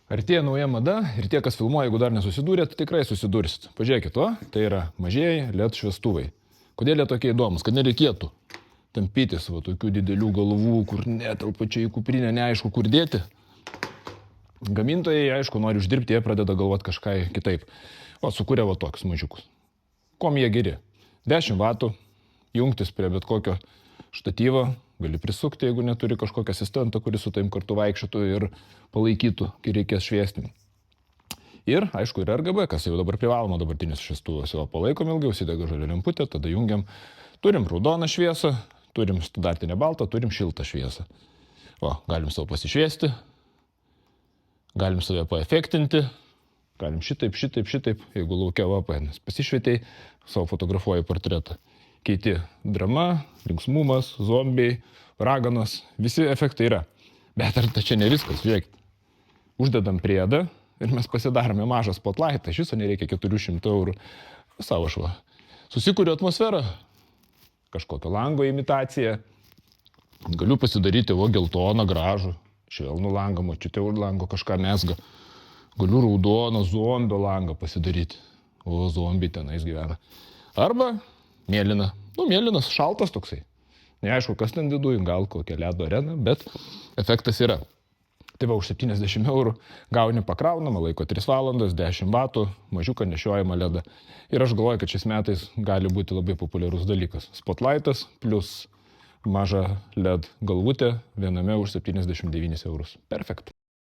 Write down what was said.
Artėja nauja mada ir tie, kas filmuoja, jeigu dar nesusidūrėt, tikrai susidursit. Pažiūrėkit, tai yra mažieji LED šviestuvai. Kodėl jie tokie įdomus? Kad nereikėtų tampytis tokių didelių galvų, kur netelpa čia į kuprinę, neaišku kur dėti. Gamintojai, aišku, nori uždirbti, jie pradeda galvoti kažką kitaip. Sukūrė tokius mažiukus. Kom jie geri? 10 vatų, jungtis prie bet kokio štatyvo, gali prisukti, jeigu neturi kažkokio asistento, kuris su taim kartu vaikščiotų ir palaikytų, kai reikės šviesti. Ir, aišku, ir RGB, kas jau dabar privaloma dabartinis šviestuvas. Palaikom ilgai, užsidega žalia lemputė, tada jungiam. Turim raudoną šviesą, turim standartinę baltą, turim šiltą šviesą. Galim savo pasišviesti, galim save paefektinti, galim šitaip, jeigu laukia nes pasišvietėjai, savo fotografuoji portretą. Keiti drama, linksmumas, zombiai, raganos, visi efektai yra. Bet ar tai čia ne viskas, žiūrėkit. Uždedam priedą ir mes pasidarome mažą spotlightą, iš viso nereikia 400 eurų. Savo šva. Susikuriu atmosferą, kažkokio lango imitaciją. Galiu pasidaryti geltoną, gražų, švelnų langą, močiutė už lango kažką mesga. Galiu raudoną zombio langą pasidaryti. Zombiai tenais gyvena. Arba mėlyna. Mėlynas šaltas toksai. Neaišku, kas ten viduj, gal kokia ledo arena, bet efektas yra. Tai už 70 eurų gauni pakraunamą, laiko 3 valandas, 10 vatų, mažiuką nešiojamą ledą. Ir aš galvoju, kad šiais metais gali būti labai populiarus dalykas. Spotlightas plus maža LED galvutė viename už 79 eurus. Perfekt.